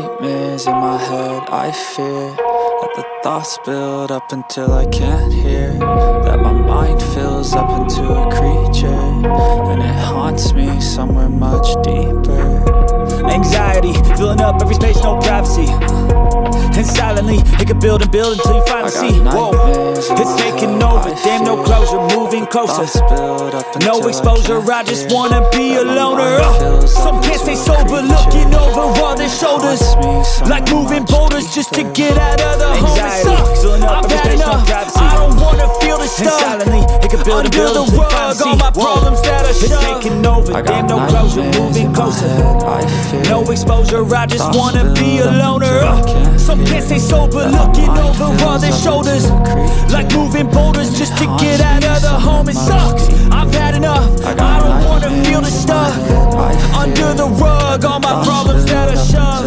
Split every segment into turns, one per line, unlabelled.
nightmares in my head, I fear that the thoughts build up until I can't hear, that my mind fills up into a creature, and it haunts me somewhere much deeper.
Anxiety, filling up every space, no privacy. And silently, it can build and build until you finally see. Whoa, it's taking over, damn, no closure, moving closer. No exposure, I just wanna be a loner. Some can't stay sober, looking over all their shoulders, like moving boulders just to get out of the home. It sucks, I've had enough, I don't wanna feel the stuff. And silently, it can build and build until you finally see. All my problems that are shoved. It's taking over, damn, no closure, moving closer. No exposure, I just wanna be a loner. Some can't stay sober, looking over all their shoulders, like moving boulders just to get out of the home. It sucks, I've had enough, I don't wanna feel the stuff under the rug, all my problems that are shoved.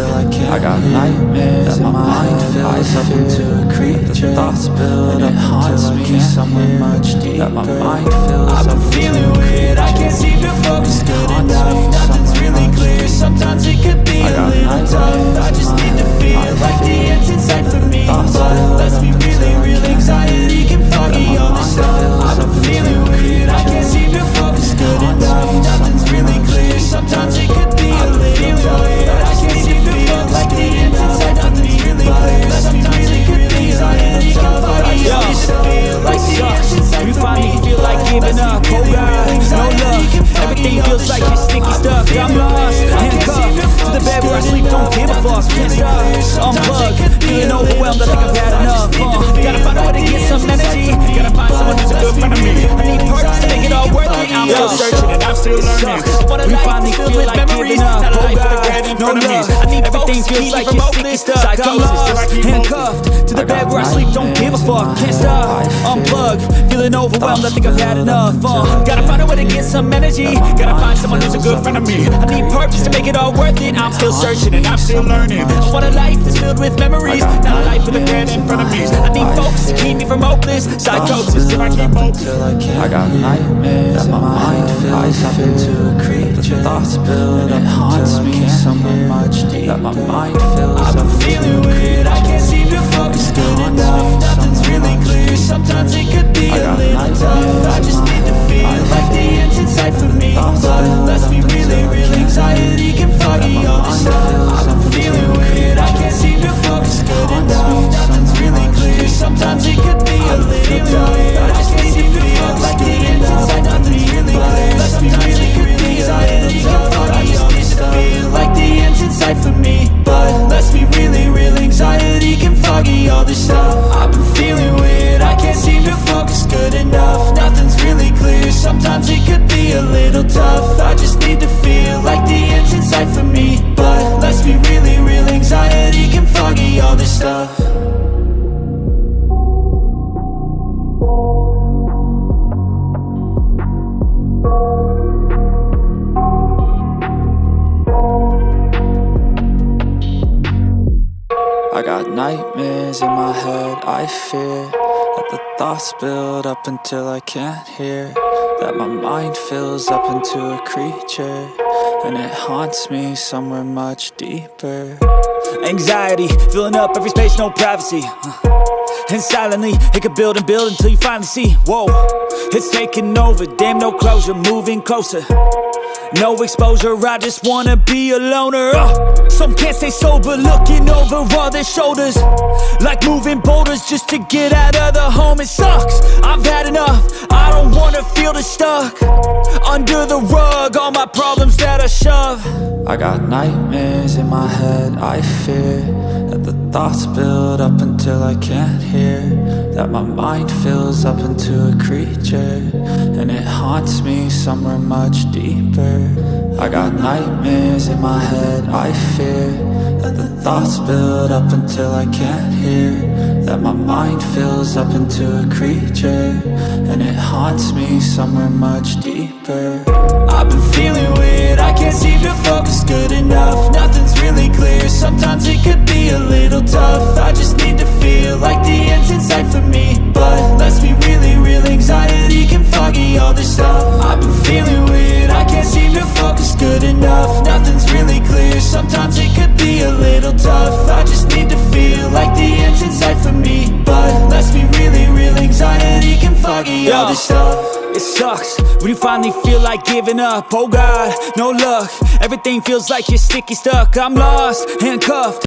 I got nightmares in my mind fills up into a creature, thoughts build up, it haunts me somewhere much deeper. That my mind fills up.
I've been feeling weird, I can't seem to focus good enough. Nothing's really clear, sometimes it could be a little tough. I just need to feel like the end's inside for me, but let's be really real, anxiety can foggy all this stuff. I've been feeling weird, I can't seem to focus good enough. Nothing's really clear, sometimes it could be a little tough. I can't seem to feel like the end's inside for me, but let's be really real, anxiety can foggy all this stuff. Like the end's inside for me, you finally feel like giving up. Oh God, no love, everything feels like you're sticky stuck. I'm lost, handcuffed to the bed where I sleep, don't give a fuck. Can't stop, unplugged, feeling overwhelmed, I think I've had enough. Gotta find a way to get some energy, gotta find someone who's a good friend of me. I need purpose to make it all worth it. I'm still searching and I'm still learning. We finally feel like giving up. Oh God, no love, everything feels like you're sticky stuck. I'm lost, handcuffed to the bed where I sleep, don't give a fuck. Can't stop, unplugged, feeling overwhelmed, I think I've had enough. Gotta find a way to get some energy, gotta find someone who's a good friend of me. I need purpose to make it all worth it. I'm still searching and I'm still learning. I want a life that's filled with memories, not a life with a grand in front of me. I need focus to keep me from hopeless psychosis if I keep hoping.
I got nightmares in my mind fills up into a creature, thoughts build up, it haunts me somewhere much deeper. That my mind fills up.
I've been feeling weird, I can't seem to focus good enough. Nothing's really clear, sometimes it could be a little tough. I just need to feel like the end's inside for me, but let's be really real, anxiety can foggy all this stuff. I've been feeling weird, I can't seem to focus good enough. Nothing's really clear, sometimes it could be a little tough. I just need to feel like the end's inside for me, but let's be really real, anxiety can foggy all this stuff. Feel like the end's inside for me, but let's be really real, anxiety can foggy all this stuff. I've been feeling weird, I can't seem to focus good enough. Nothing's really clear, sometimes it could be a little tough. I just need to feel like the end's inside for me, but let's be really real, anxiety can foggy all this stuff.
I got nightmares in my head, I fear that the thoughts build up until I can't hear, that my mind fills up into a creature, and it haunts me somewhere much deeper.
Anxiety, filling up every space, no privacy. And silently, it can build and build until you finally see. Whoa, it's taking over, damn, no closure, moving closer. No exposure, I just wanna be a loner. Some can't stay sober, looking over all their shoulders, like moving boulders just to get out of the home. It sucks, I've had enough, I don't wanna feel the stuck under the rug, all my problems that I shove.
I got nightmares in my head, I fear that the thoughts build up until I can't hear, that my mind fills up into a creature, and it haunts me somewhere much deeper. I got nightmares in my head, I fear that the thoughts build up until I can't hear, that my mind fills up into a creature, and it haunts me somewhere much deeper.
I've been feeling weird, I can't seem to focus good enough. Nothing's really clear, sometimes it could be a little tough. I just need to feel like the end's inside for me, but let's be really real, anxiety can foggy all this stuff. I've been feeling weird, I can't seem to focus good enough. Nothing's really clear, sometimes it could be a little tough. I just need to feel like the end's in sight for me. But let's be really real, anxiety can foggy all this stuff.
It sucks when you finally feel like giving up. Oh God, no luck. Everything feels like you're sticky stuck. I'm lost, handcuffed,